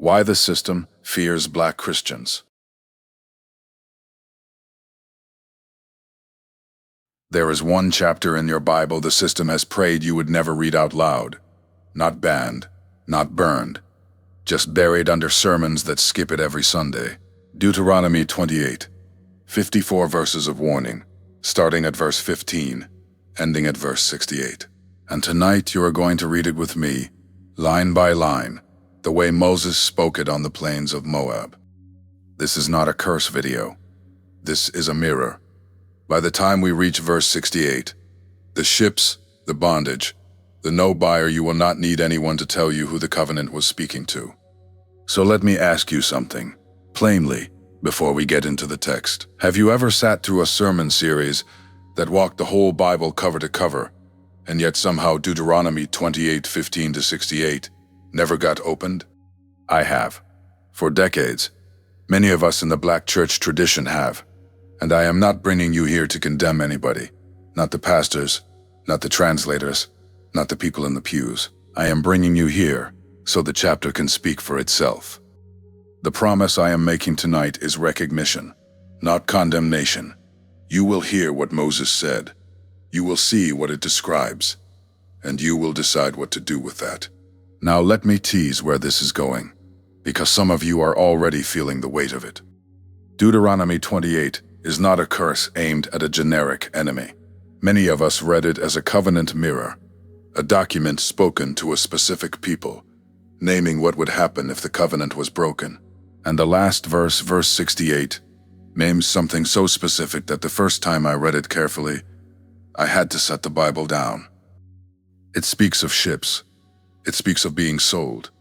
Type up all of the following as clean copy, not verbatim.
Why the system fears black Christians. There is one chapter in your Bible the system has prayed you would never read out loud. Not banned, not burned, just buried under sermons that skip it every Sunday. Deuteronomy 28, 54 verses of warning, starting at verse 15, ending at verse 68. And tonight you are going to read it with me, line by line, the way Moses spoke it on the plains of Moab. This is not a curse video. This is a mirror. By the time we reach verse 68, the ships, the bondage, the no buyer, you will not need anyone to tell you who the covenant was speaking to. So let me ask you something, plainly, before we get into the text. Have you ever sat through a sermon series that walked the whole Bible cover to cover, and yet somehow Deuteronomy 28, 15 to 68 never got opened? I have. For decades. Many of us in the black church tradition have. And I am not bringing you here to condemn anybody. Not the pastors, not the translators, not the people in the pews. I am bringing you here so the chapter can speak for itself. The promise I am making tonight is recognition, not condemnation. You will hear what Moses said. You will see what it describes, and you will decide what to do with that. Now let me tease where this is going, because some of you are already feeling the weight of it. Deuteronomy 28 is not a curse aimed at a generic enemy. Many of us read it as a covenant mirror, a document spoken to a specific people, naming what would happen if the covenant was broken. And the last verse, verse 68, names something so specific that the first time I read it carefully, I had to set the Bible down. It speaks of ships. It speaks of being sold.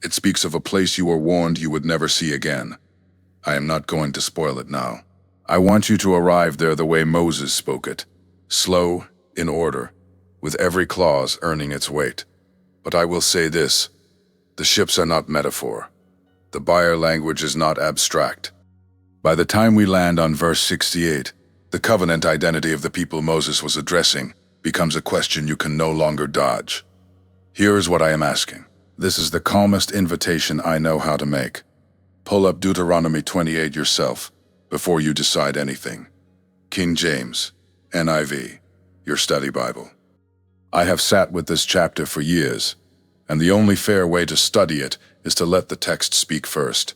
It speaks of a place you were warned you would never see again. I am not going to spoil it now. I want you to arrive there the way Moses spoke it, slow, in order, with every clause earning its weight. But I will say this, the ships are not metaphor. The buyer language is not abstract. By the time we land on verse 68, the covenant identity of the people Moses was addressing becomes a question you can no longer dodge. Here is what I am asking. This is the calmest invitation I know how to make. Pull up Deuteronomy 28 yourself before you decide anything. King James, NIV, your study Bible. I have sat with this chapter for years, and the only fair way to study it is to let the text speak first.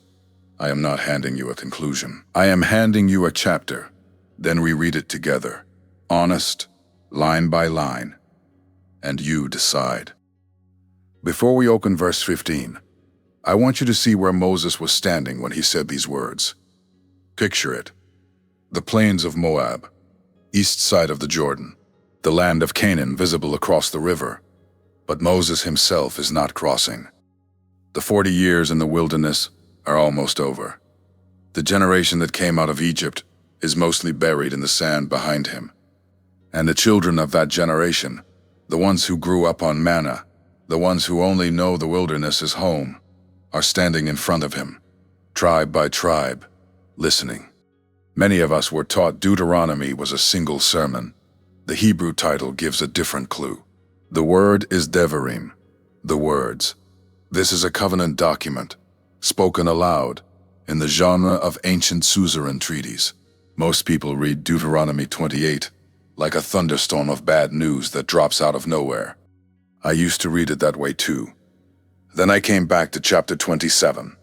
I am not handing you a conclusion. I am handing you a chapter. Then we read it together, honest, line by line, and you decide. Before we open verse 15, I want you to see where Moses was standing when he said these words. Picture it. The plains of Moab, east side of the Jordan, the land of Canaan visible across the river. But Moses himself is not crossing. The 40 years in the wilderness are almost over. The generation that came out of Egypt is mostly buried in the sand behind him. And the children of that generation, the ones who grew up on manna, the ones who only know the wilderness as home, are standing in front of him, tribe by tribe, listening. Many of us were taught Deuteronomy was a single sermon. The Hebrew title gives a different clue. The word is Devarim, the words. This is a covenant document, spoken aloud, in the genre of ancient suzerain treaties. Most people read Deuteronomy 28 like a thunderstorm of bad news that drops out of nowhere. I used to read it that way too. Then I came back to chapter 27.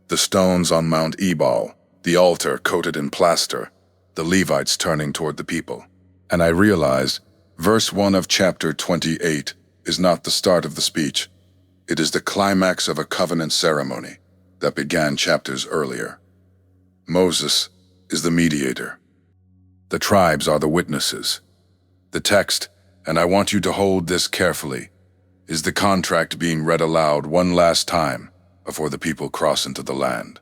The stones on Mount Ebal, the altar coated in plaster, the Levites turning toward the people. And I realized verse 1 of chapter 28 is not the start of the speech. It is the climax of a covenant ceremony that began chapters earlier. Moses is the mediator. The tribes are the witnesses. The text, and I want you to hold this carefully, is the contract being read aloud one last time before the people cross into the land.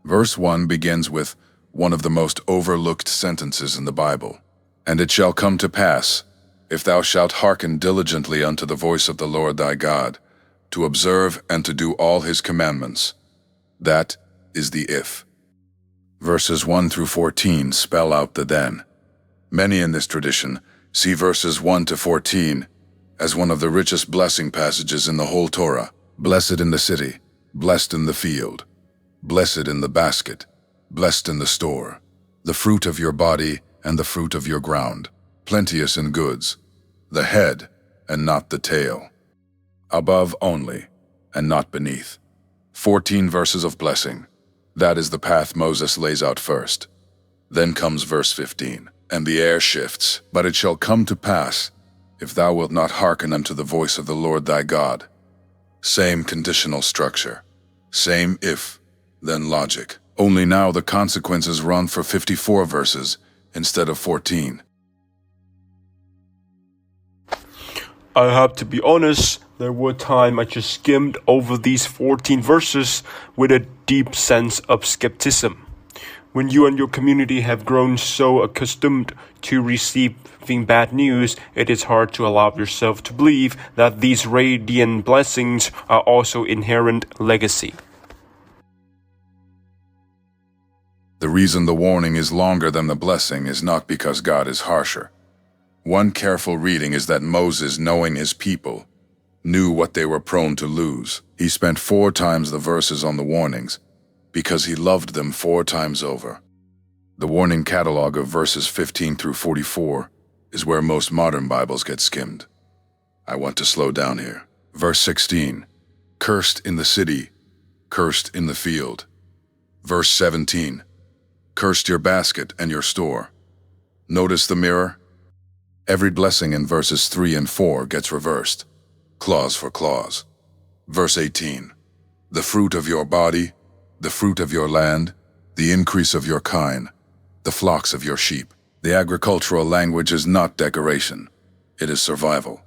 Verse 1 begins with one of the most overlooked sentences in the Bible. And it shall come to pass, if thou shalt hearken diligently unto the voice of the Lord thy God, to observe and to do all his commandments. That is the if. Verses 1 through 14 spell out the then. Many in this tradition see verses 1 to 14 as one of the richest blessing passages in the whole Torah. Blessed in the city, Blessed in the field, blessed in the basket, blessed in the store, the fruit of your body and the fruit of your ground, plenteous in goods, the head and not the tail, above only and not beneath. 14 verses of blessing. That is the path Moses lays out first. Then comes verse 15, and the air shifts, but it shall come to pass, if thou wilt not hearken unto the voice of the Lord thy God. Same conditional structure, same if, then logic. Only now the consequences run for 54 verses instead of 14. I have to be honest, there were times I just skimmed over these 14 verses with a deep sense of skepticism. When you and your community have grown so accustomed to receiving bad news, it is hard to allow yourself to believe that these radiant blessings are also inherent legacy. The reason the warning is longer than the blessing is not because God is harsher. One careful reading is that Moses, knowing his people, knew what they were prone to lose. He spent 4 times the verses on the warnings, because he loved them 4 times over. The warning catalog of verses 15 through 44 is where most modern Bibles get skimmed. I want to slow down here. Verse 16, cursed in the city, cursed in the field. Verse 17, cursed your basket and your store. Notice the mirror? Every blessing in verses 3 and 4 gets reversed, clause for clause. Verse 18, the fruit of your body, the fruit of your land, the increase of your kine, the flocks of your sheep. The agricultural language is not decoration, it is survival.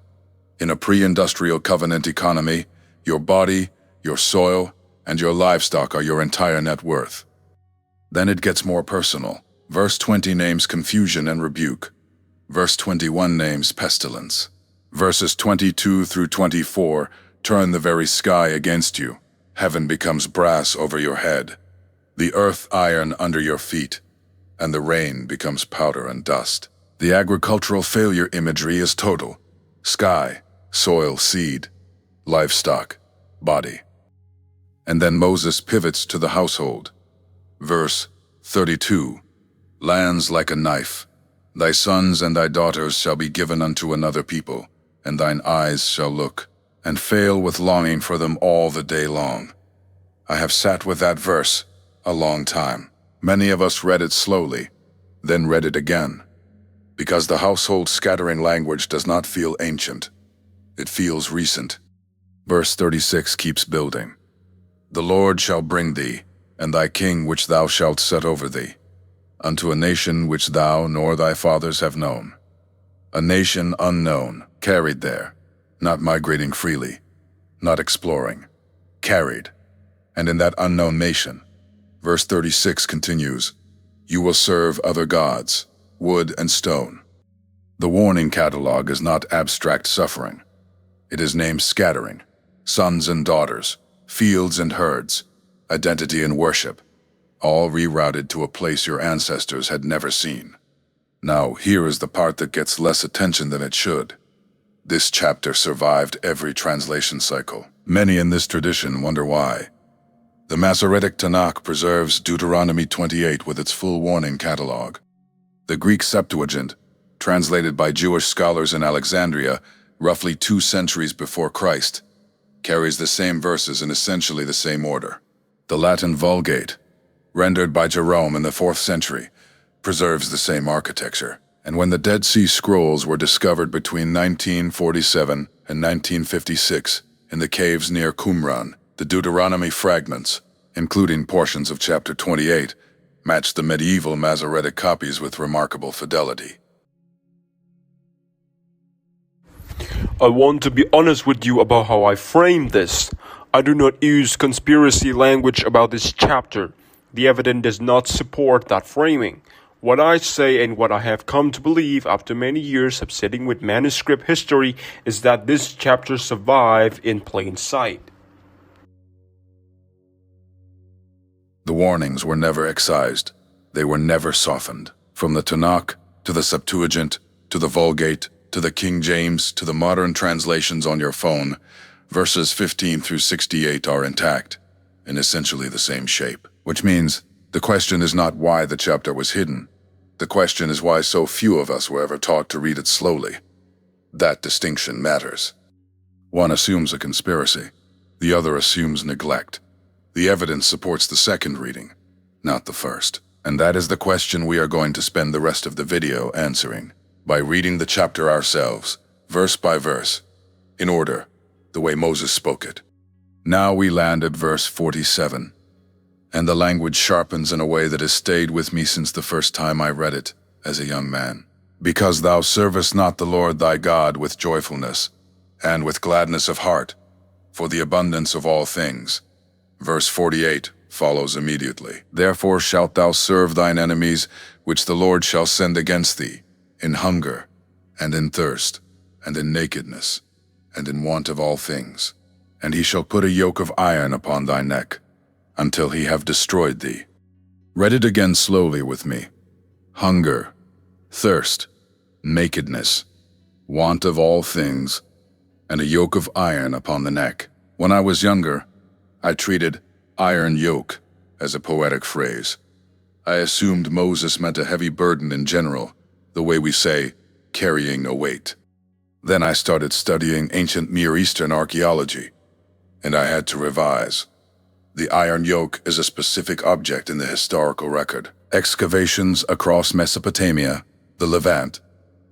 In a pre-industrial covenant economy, your body, your soil, and your livestock are your entire net worth. Then it gets more personal. Verse 20 names confusion and rebuke. Verse 21 names pestilence. Verses 22 through 24 turn the very sky against you. Heaven becomes brass over your head, the earth iron under your feet, and the rain becomes powder and dust. The agricultural failure imagery is total. Sky, soil, seed, livestock, body. And then Moses pivots to the household. Verse 32, lands like a knife. Thy sons and thy daughters shall be given unto another people, and thine eyes shall look, and fail with longing for them all the day long. I have sat with that verse a long time. Many of us read it slowly, then read it again, because the household scattering language does not feel ancient. It feels recent. Verse 36 keeps building. The Lord shall bring thee, and thy king which thou shalt set over thee, unto a nation which thou nor thy fathers have known. A nation unknown, carried there, not migrating freely, not exploring, carried. And in that unknown nation, verse 36 continues, you will serve other gods, wood and stone. The warning catalog is not abstract suffering. It is named scattering, sons and daughters, fields and herds, identity and worship, all rerouted to a place your ancestors had never seen. Now, here is the part that gets less attention than it should. This chapter survived every translation cycle. Many in this tradition wonder why. The Masoretic Tanakh preserves Deuteronomy 28 with its full warning catalog. The Greek Septuagint, translated by Jewish scholars in Alexandria roughly 2 centuries before Christ, carries the same verses in essentially the same order. The Latin Vulgate, rendered by Jerome in the 4th century, preserves the same architecture. And when the Dead Sea Scrolls were discovered between 1947 and 1956 in the caves near Qumran, the Deuteronomy fragments, including portions of chapter 28, matched the medieval Masoretic copies with remarkable fidelity. I want to be honest with you about how I frame this. I do not use conspiracy language about this chapter. The evidence does not support that framing. What I say and what I have come to believe after many years of sitting with manuscript history is that this chapter survived in plain sight. The warnings were never excised. They were never softened. From the Tanakh, to the Septuagint, to the Vulgate, to the King James, to the modern translations on your phone, verses 15 through 68 are intact. in essentially the same shape. Which means the question is not why the chapter was hidden. The question is why so few of us were ever taught to read it slowly. That distinction matters. One assumes a conspiracy. The other assumes neglect. The evidence supports the second reading, not the first. And that is the question we are going to spend the rest of the video answering, by reading the chapter ourselves, verse by verse, in order, the way Moses spoke it. Now we land at verse 47, and the language sharpens in a way that has stayed with me since the first time I read it as a young man. Because thou servest not the Lord thy God with joyfulness, and with gladness of heart, for the abundance of all things. Verse 48 follows immediately. Therefore shalt thou serve thine enemies, which the Lord shall send against thee, in hunger, and in thirst, and in nakedness, and in want of all things. And he shall put a yoke of iron upon thy neck, until he have destroyed thee. Read it again slowly with me. Hunger, thirst, nakedness, want of all things, and a yoke of iron upon the neck. When I was younger, I treated iron yoke as a poetic phrase. I assumed Moses meant a heavy burden in general, the way we say, carrying a weight. Then I started studying ancient Near Eastern archaeology, and I had to revise. The iron yoke is a specific object in the historical record. Excavations across Mesopotamia, the Levant,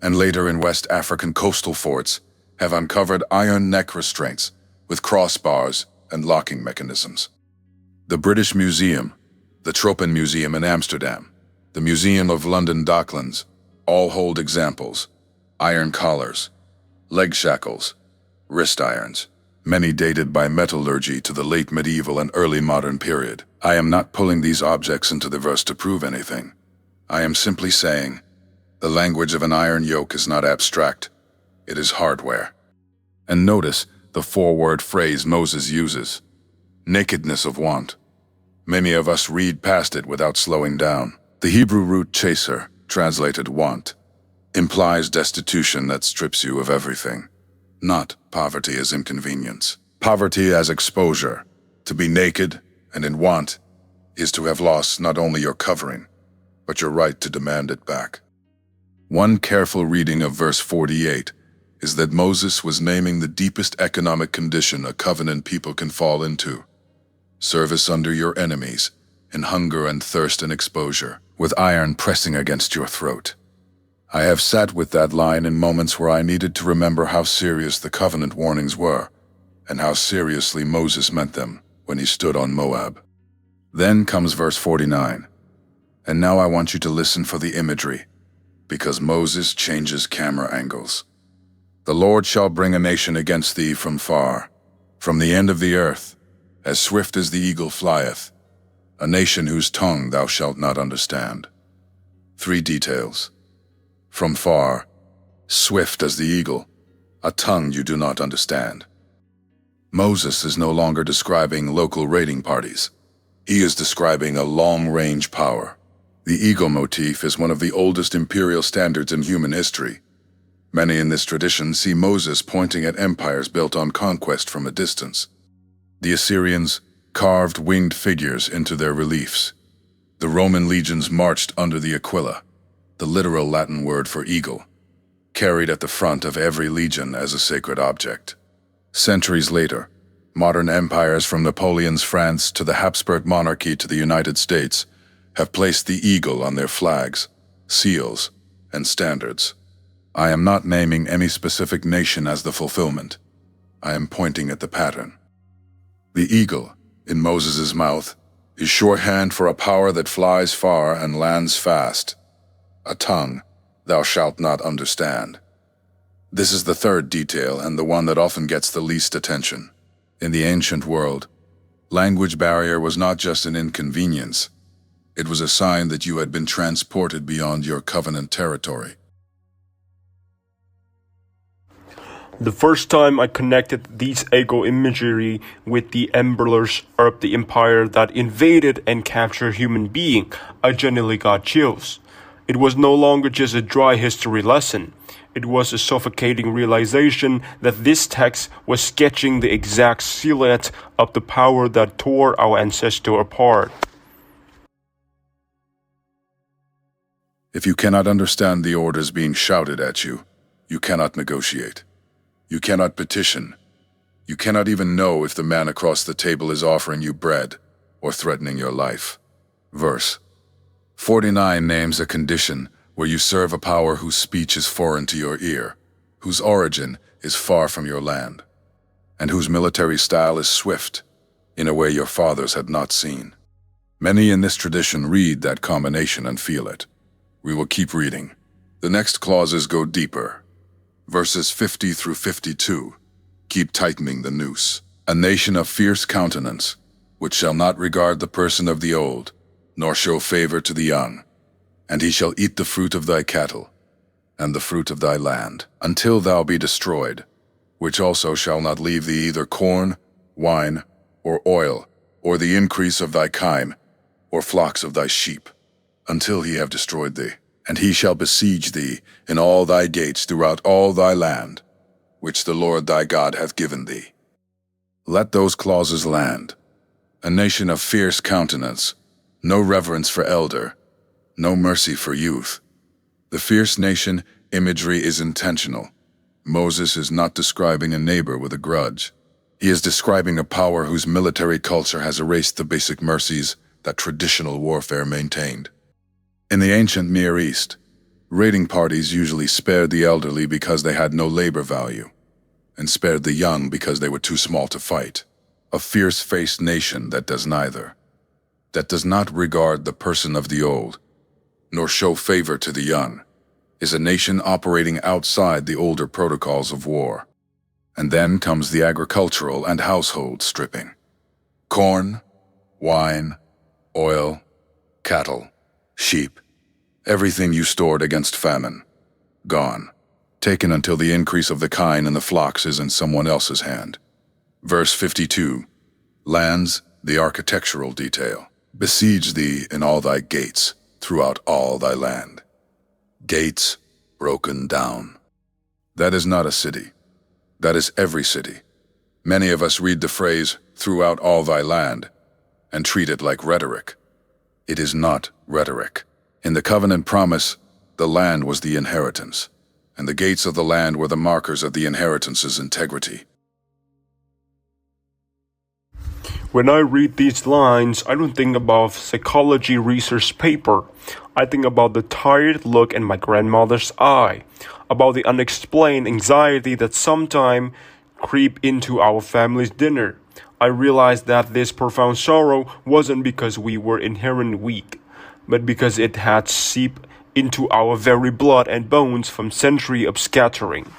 and later in West African coastal forts have uncovered iron neck restraints with crossbars and locking mechanisms. The British Museum, the Tropen Museum in Amsterdam, the Museum of London Docklands, all hold examples: iron collars, leg shackles, wrist irons, many dated by metallurgy to the late medieval and early modern period. I am not pulling these objects into the verse to prove anything. I am simply saying, the language of an iron yoke is not abstract, it is hardware. And notice the four-word phrase Moses uses: nakedness of want. Many of us read past it without slowing down. The Hebrew root chaser, translated want, implies destitution that strips you of everything, not poverty as inconvenience. Poverty as exposure, to be naked and in want, is to have lost not only your covering, but your right to demand it back. One careful reading of verse 48 is that Moses was naming the deepest economic condition a covenant people can fall into: service under your enemies, in hunger and thirst and exposure, with iron pressing against your throat. I have sat with that line in moments where I needed to remember how serious the covenant warnings were, and how seriously Moses meant them when he stood on Moab. Then comes verse 49, and now I want you to listen for the imagery, because Moses changes camera angles. The Lord shall bring a nation against thee from far, from the end of the earth, as swift as the eagle flieth, a nation whose tongue thou shalt not understand. 3 details. From far, swift as the eagle, a tongue you do not understand. Moses is no longer describing local raiding parties. He is describing a long-range power. The eagle motif is one of the oldest imperial standards in human history. Many in this tradition see Moses pointing at empires built on conquest from a distance. The Assyrians carved winged figures into their reliefs. The Roman legions marched under the aquila, the literal Latin word for eagle, carried at the front of every legion as a sacred object. Centuries later, modern empires from Napoleon's France to the Habsburg monarchy to the United States have placed the eagle on their flags, seals, and standards. I am not naming any specific nation as the fulfillment. I am pointing at the pattern. The eagle, in Moses' mouth, is shorthand for a power that flies far and lands fast. A tongue thou shalt not understand. This is the third detail and the one that often gets the least attention. In the ancient world, language barrier was not just an inconvenience. It was a sign that you had been transported beyond your covenant territory. The first time I connected these ego imagery with the emperors of the empire that invaded and captured human being, I genuinely got chills. It was no longer just a dry history lesson. It was a suffocating realization that this text was sketching the exact silhouette of the power that tore our ancestors apart. If you cannot understand the orders being shouted at you, you cannot negotiate. You cannot petition. You cannot even know if the man across the table is offering you bread or threatening your life. Verse 49 names a condition where you serve a power whose speech is foreign to your ear, whose origin is far from your land, and whose military style is swift, in a way your fathers had not seen. Many in this tradition read that combination and feel it. We will keep reading. The next clauses go deeper. Verses 50 through 52 keep tightening the noose. A nation of fierce countenance, which shall not regard the person of the old, nor show favor to the young. And he shall eat the fruit of thy cattle, and the fruit of thy land, until thou be destroyed, which also shall not leave thee either corn, wine, or oil, or the increase of thy kine, or flocks of thy sheep, until he have destroyed thee. And he shall besiege thee in all thy gates throughout all thy land, which the Lord thy God hath given thee. Let those clauses land. A nation of fierce countenance, no reverence for elder, no mercy for youth. The fierce nation imagery is intentional. Moses is not describing a neighbor with a grudge. He is describing a power whose military culture has erased the basic mercies that traditional warfare maintained. In the ancient Near East, raiding parties usually spared the elderly because they had no labor value, and spared the young because they were too small to fight. A fierce-faced nation that does neither, that does not regard the person of the old, nor show favor to the young, is a nation operating outside the older protocols of war. And then comes the agricultural and household stripping. Corn, wine, oil, cattle, sheep, everything you stored against famine, gone, taken until the increase of the kine and the flocks is in someone else's hand. Verse 52, lands, the architectural detail. Besiege thee in all thy gates, throughout all thy land. Gates broken down. That is not a city. That is every city. Many of us read the phrase, throughout all thy land, and treat it like rhetoric. It is not rhetoric. In the covenant promise, the land was the inheritance, and the gates of the land were the markers of the inheritance's integrity. When I read these lines, I don't think about psychology research paper. I think about the tired look in my grandmother's eye, about the unexplained anxiety that sometimes creep into our family's dinner. I realized that this profound sorrow wasn't because we were inherently weak, but because it had seeped into our very blood and bones from centuries of scattering.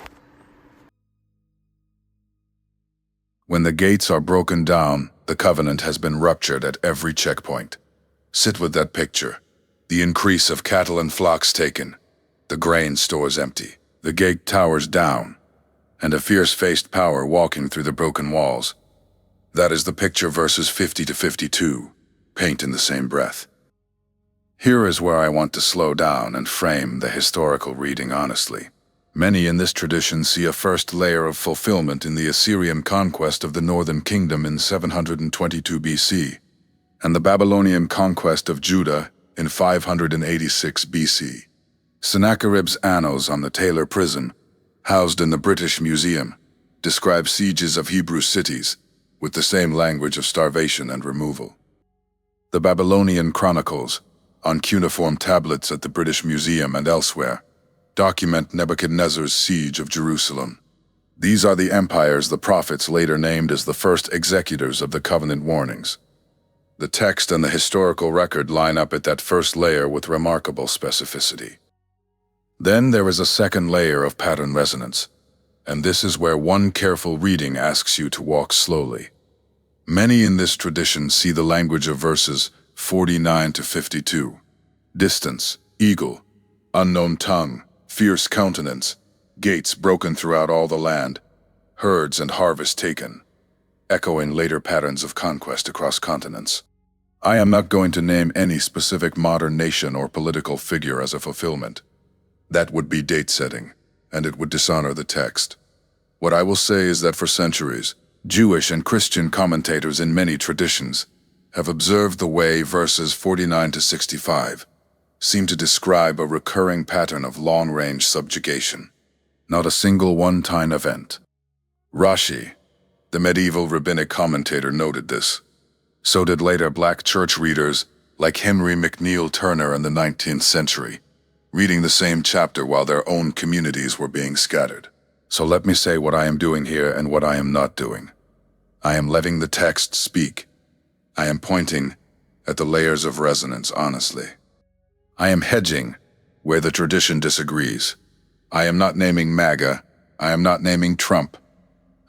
When the gates are broken down, the covenant has been ruptured at every checkpoint. Sit with that picture. The increase of cattle and flocks taken, the grain stores empty, the gate towers down, and a fierce-faced power walking through the broken walls. That is the picture verses 50 to 52 paint in the same breath. Here is where I want to slow down and frame the historical reading honestly. Many in this tradition see a first layer of fulfillment in the Assyrian conquest of the northern kingdom in 722 BC, and the Babylonian conquest of Judah in 586 BC. Sennacherib's annals on the Taylor prison, housed in the British Museum, describe sieges of Hebrew cities with the same language of starvation and removal. The Babylonian chronicles, on cuneiform tablets at the British Museum and elsewhere, document Nebuchadnezzar's siege of Jerusalem. These are the empires the prophets later named as the first executors of the covenant warnings. The text and the historical record line up at that first layer with remarkable specificity. Then there is a second layer of pattern resonance, and this is where one careful reading asks you to walk slowly. Many in this tradition see the language of verses 49 to 52. Distance, eagle, unknown tongue, fierce countenance, gates broken throughout all the land, herds and harvest taken, echoing later patterns of conquest across continents. I am not going to name any specific modern nation or political figure as a fulfillment. That would be date-setting, and it would dishonor the text. What I will say is that for centuries, Jewish and Christian commentators in many traditions have observed the way verses 49 to 65 seem to describe a recurring pattern of long-range subjugation, not a single one-time event. Rashi, the medieval rabbinic commentator, noted this. So did later black church readers like Henry McNeill Turner in the 19th century, reading the same chapter while their own communities were being scattered. So let me say what I am doing here and what I am not doing. I am letting the text speak. I am pointing at the layers of resonance honestly. I am hedging where the tradition disagrees. I am not naming MAGA. I am not naming Trump.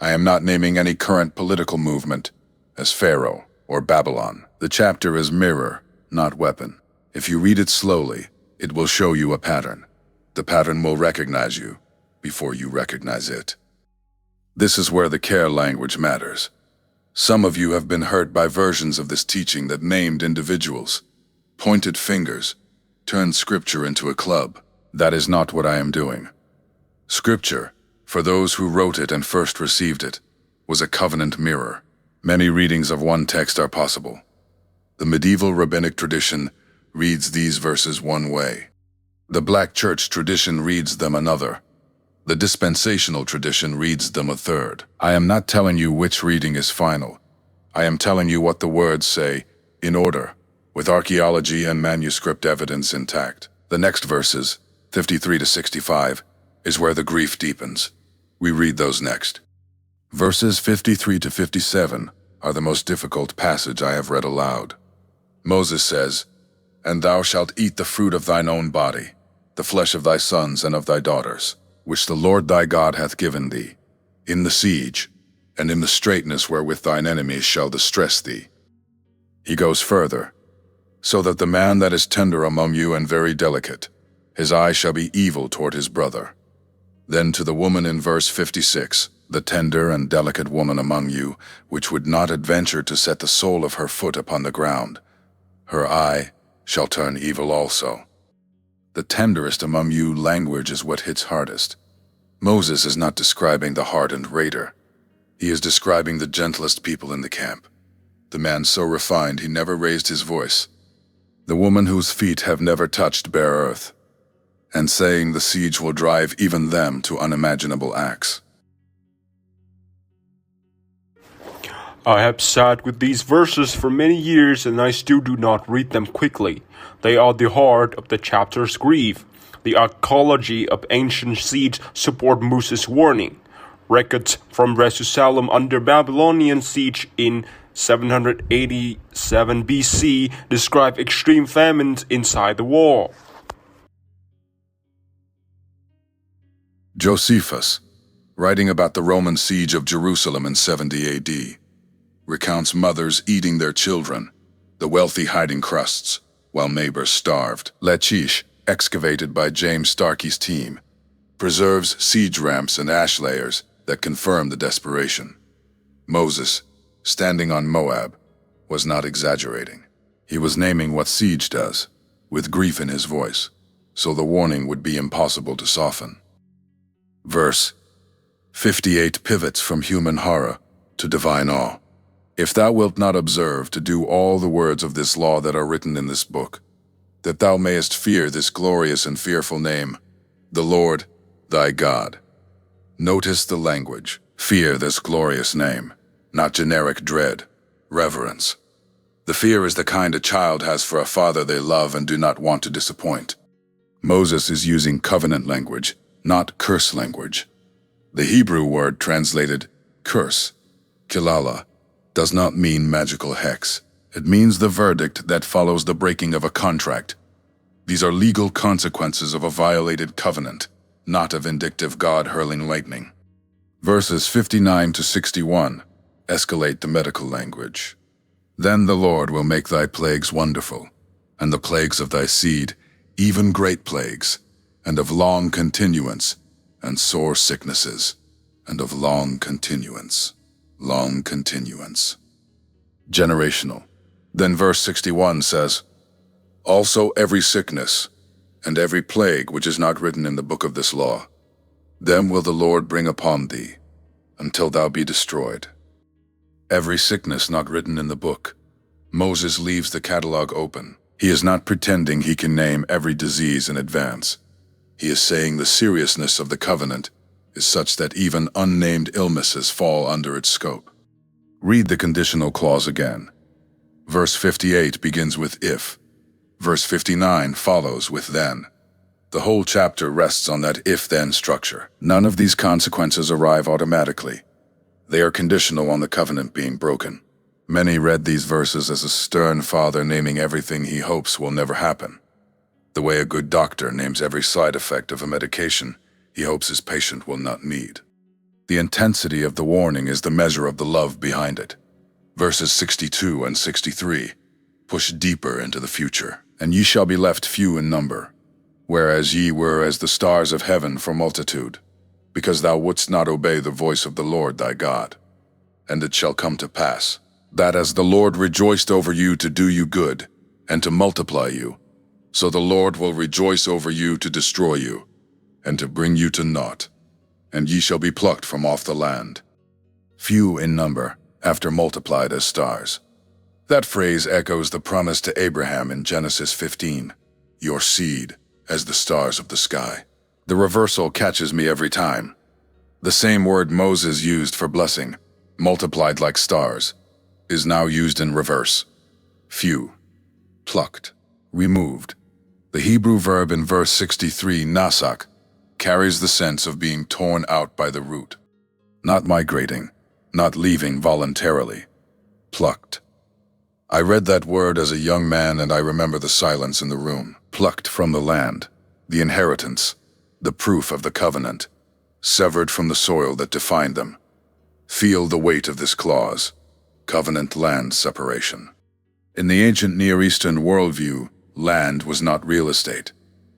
I am not naming any current political movement as Pharaoh or Babylon. The chapter is mirror, not weapon. If you read it slowly, it will show you a pattern. The pattern will recognize you before you recognize it. This is where the care language matters. Some of you have been hurt by versions of this teaching that named individuals, pointed fingers, turned Scripture into a club. That is not what I am doing. Scripture, for those who wrote it and first received it, was a covenant mirror. Many readings of one text are possible. The medieval rabbinic tradition reads these verses one way. The black church tradition reads them another. The dispensational tradition reads them a third. I am not telling you which reading is final. I am telling you what the words say, in order, with archaeology and manuscript evidence intact. The next verses, 53 to 65, is where the grief deepens. We read those next. Verses 53 to 57 are the most difficult passage I have read aloud. Moses says, "And thou shalt eat the fruit of thine own body, the flesh of thy sons and of thy daughters, which the Lord thy God hath given thee, in the siege, and in the straitness wherewith thine enemies shall distress thee." He goes further, "So that the man that is tender among you and very delicate, his eye shall be evil toward his brother." Then to the woman in verse 56, "The tender and delicate woman among you, which would not adventure to set the sole of her foot upon the ground, her eye shall turn evil also." The tenderest among you language is what hits hardest. Moses is not describing the hardened raider. He is describing the gentlest people in the camp. The man so refined he never raised his voice. The woman whose feet have never touched bare earth. And saying the siege will drive even them to unimaginable acts. I have sat with these verses for many years and I still do not read them quickly. They are the heart of the chapter's grief. The archaeology of ancient siege support Moses' warning. Records from Jerusalem under Babylonian siege in 787 BC describe extreme famines inside the wall. Josephus, writing about the Roman siege of Jerusalem in 70 AD, recounts mothers eating their children, the wealthy hiding crusts, while neighbors starved. Lachish, excavated by James Starkey's team, preserves siege ramps and ash layers that confirm the desperation. Moses, standing on Moab, was not exaggerating. He was naming what siege does, with grief in his voice, so the warning would be impossible to soften. Verse 58 pivots from human horror to divine awe. "If thou wilt not observe to do all the words of this law that are written in this book, that thou mayest fear this glorious and fearful name, the Lord thy God." Notice the language. Fear this glorious name, not generic dread, reverence. The fear is the kind a child has for a father they love and do not want to disappoint. Moses is using covenant language, not curse language. The Hebrew word translated curse, kilala, does not mean magical hex. It means the verdict that follows the breaking of a contract. These are legal consequences of a violated covenant, not a vindictive God hurling lightning. Verses 59 to 61 escalate the medical language. "Then the Lord will make thy plagues wonderful, and the plagues of thy seed, even great plagues, and of long continuance, and sore sicknesses, and of long continuance." Long continuance. Generational. Then verse 61 says, "Also every sickness, and every plague which is not written in the book of this law, Them will the Lord bring upon thee, until thou be destroyed. Every sickness not written in the book. Moses leaves the catalog open. He is not pretending he can name every disease in advance. He is saying the seriousness of the covenant is such that even unnamed illnesses fall under its scope. Read the conditional clause again. Verse 58 begins with if. Verse 59 follows with then. The whole chapter rests on that if-then structure. None of these consequences arrive automatically. They are conditional on the covenant being broken. Many read these verses as a stern father naming everything he hopes will never happen. The way a good doctor names every side effect of a medication he hopes his patient will not need. The intensity of the warning is the measure of the love behind it. Verses 62 and 63 push deeper into the future. And ye shall be left few in number, whereas ye were as the stars of heaven for multitude, because thou wouldst not obey the voice of the Lord thy God. And it shall come to pass, that as the Lord rejoiced over you to do you good, and to multiply you, so the Lord will rejoice over you to destroy you, and to bring you to naught, and ye shall be plucked from off the land. Few in number, after multiplied as stars. That phrase echoes the promise to Abraham in Genesis 15, your seed as the stars of the sky. The reversal catches me every time. The same word Moses used for blessing, multiplied like stars, is now used in reverse. Few, plucked, removed. The Hebrew verb in verse 63, nasak, carries the sense of being torn out by the root. Not migrating, not leaving voluntarily. Plucked. I read that word as a young man and I remember the silence in the room. Plucked from the land, the inheritance, the proof of the covenant, severed from the soil that defined them. Feel the weight of this clause, covenant land separation. In the ancient Near Eastern worldview, land was not real estate.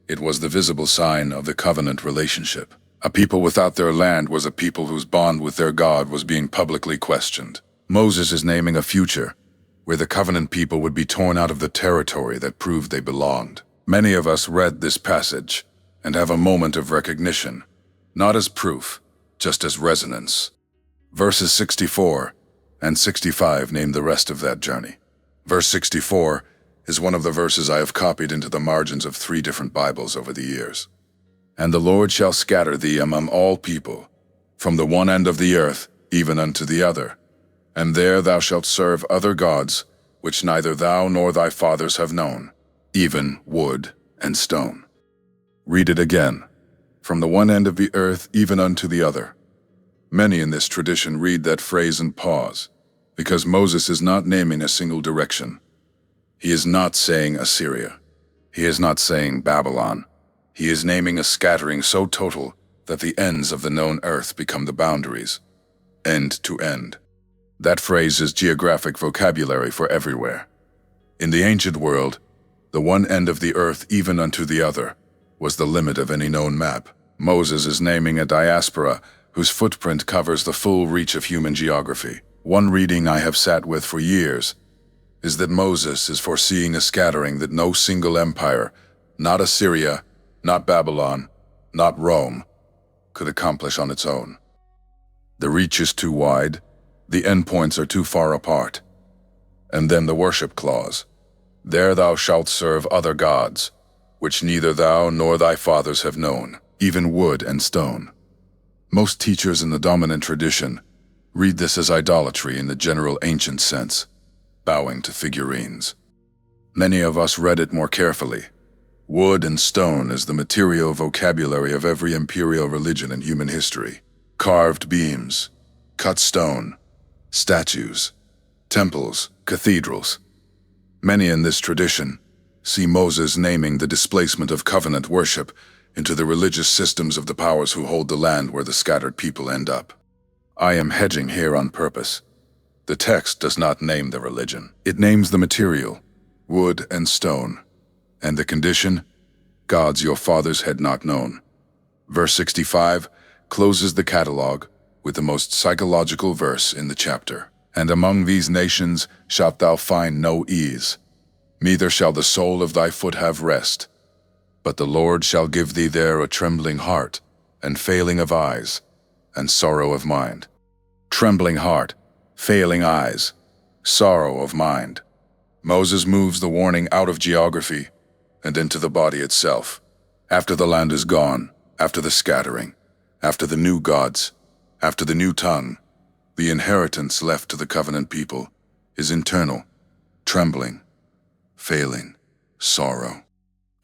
It was the visible sign of the covenant relationship. A people without their land was a people whose bond with their God was being publicly questioned. Moses is naming a future where the covenant people would be torn out of the territory that proved they belonged. Many of us read this passage and have a moment of recognition, not as proof, just as resonance. Verses 64 and 65 name the rest of that journey. Verse 64 is one of the verses I have copied into the margins of 3 different Bibles over the years. And the Lord shall scatter thee among all people, from the one end of the earth even unto the other. And there thou shalt serve other gods, which neither thou nor thy fathers have known, even wood and stone. Read it again, from the one end of the earth even unto the other. Many in this tradition read that phrase and pause, because Moses is not naming a single direction. He is not saying Assyria. He is not saying Babylon. He is naming a scattering so total that the ends of the known earth become the boundaries, end to end. That phrase is geographic vocabulary for everywhere. In the ancient world, the one end of the earth even unto the other was the limit of any known map. Moses is naming a diaspora whose footprint covers the full reach of human geography. One reading I have sat with for years is that Moses is foreseeing a scattering that no single empire, not Assyria, not Babylon, not Rome, could accomplish on its own. The reach is too wide, the endpoints are too far apart. And then the worship clause, there thou shalt serve other gods, which neither thou nor thy fathers have known, even wood and stone. Most teachers in the dominant tradition read this as idolatry in the general ancient sense, bowing to figurines. Many of us read it more carefully. Wood and stone is the material vocabulary of every imperial religion in human history. Carved beams, cut stone, statues, temples, cathedrals. Many in this tradition see Moses naming the displacement of covenant worship into the religious systems of the powers who hold the land where the scattered people end up. I am hedging here on purpose. The text does not name the religion. It names the material, wood and stone, and the condition, gods your fathers had not known. Verse 65 closes the catalog with the most psychological verse in the chapter. And among these nations shalt thou find no ease, neither shall the sole of thy foot have rest. But the Lord shall give thee there a trembling heart, and failing of eyes, and sorrow of mind. Trembling heart, failing eyes, sorrow of mind. Moses moves the warning out of geography and into the body itself. After the land is gone, after the scattering, after the new gods, after the new tongue, the inheritance left to the covenant people is internal, trembling, failing, sorrow.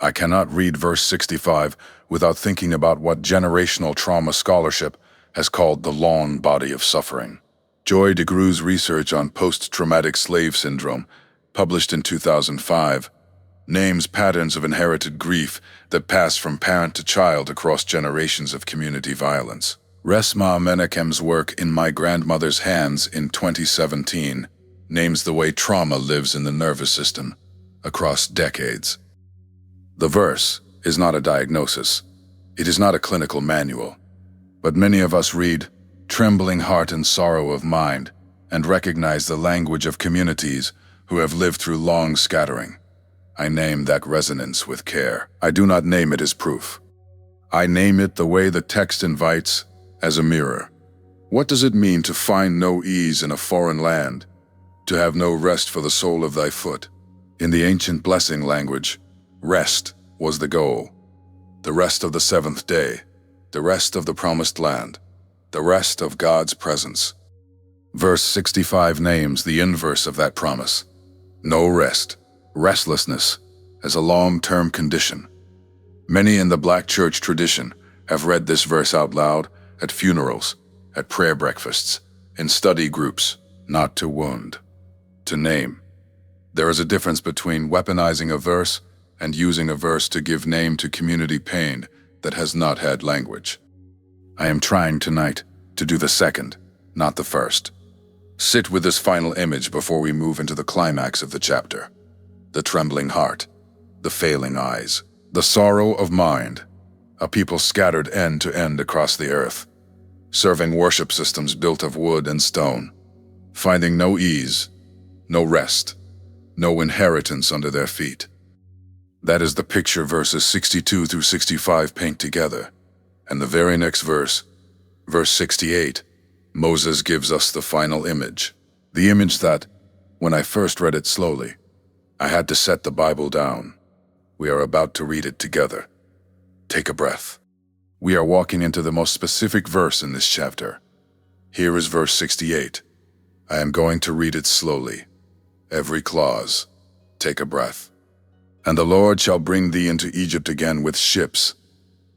I cannot read verse 65 without thinking about what generational trauma scholarship has called the long body of suffering. Joy DeGruy's research on post-traumatic slave syndrome, published in 2005, names patterns of inherited grief that pass from parent to child across generations of community violence. Resmaa Menakem's work In My Grandmother's Hands in 2017 names the way trauma lives in the nervous system across decades. The verse is not a diagnosis. It is not a clinical manual. But many of us read trembling heart and sorrow of mind and recognize the language of communities who have lived through long scattering. I name that resonance with care. I do not name it as proof. I name it the way the text invites, as a mirror. What does it mean to find no ease in a foreign land, to have no rest for the sole of thy foot? In the ancient blessing language, rest was the goal. The rest of the seventh day, the rest of the promised land, the rest of God's presence. Verse 65 names the inverse of that promise. No rest, restlessness, as a long-term condition. Many in the Black church tradition have read this verse out loud at funerals, at prayer breakfasts, in study groups, not to wound, to name. There is a difference between weaponizing a verse and using a verse to give name to community pain that has not had language. I am trying tonight to do the second, not the first. Sit with this final image before we move into the climax of the chapter. The trembling heart, the failing eyes, the sorrow of mind, a people scattered end to end across the earth, serving worship systems built of wood and stone, finding no ease, no rest, no inheritance under their feet. That is the picture verses 62 through 65 paint together. And the very next verse, verse 68, Moses gives us the final image. The image that, when I first read it slowly, I had to set the Bible down. We are about to read it together. Take a breath. We are walking into the most specific verse in this chapter. Here is verse 68. I am going to read it slowly. Every clause. Take a breath. And the Lord shall bring thee into Egypt again with ships,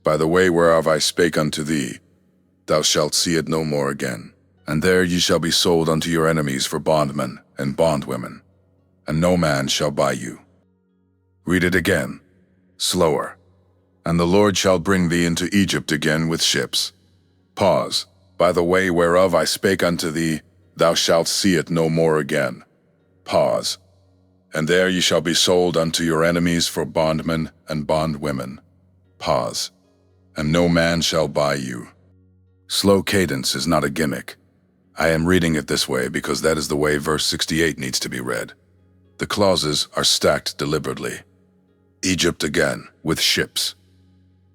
by the way whereof I spake unto thee. Thou shalt see it no more again. And there ye shall be sold unto your enemies for bondmen and bondwomen, and no man shall buy you. Read it again, slower. And the Lord shall bring thee into Egypt again with ships. Pause. By the way whereof I spake unto thee, thou shalt see it no more again. Pause. And there ye shall be sold unto your enemies for bondmen and bondwomen. Pause. And no man shall buy you. Slow cadence is not a gimmick. I am reading it this way because that is the way verse 68 needs to be read. The clauses are stacked deliberately. Egypt again, with ships.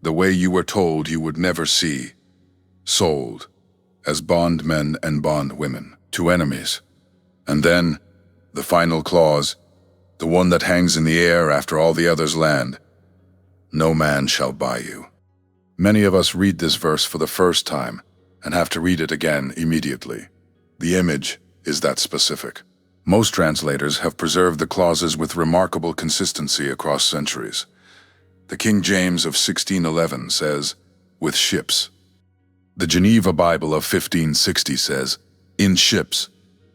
The way you were told you would never see. Sold, as bondmen and bondwomen, to enemies. And then, the final clause, the one that hangs in the air after all the others land. No man shall buy you. Many of us read this verse for the first time and have to read it again immediately. The image is that specific. Most translators have preserved the clauses with remarkable consistency across centuries. The King James of 1611 says, with ships. The Geneva Bible of 1560 says, in ships.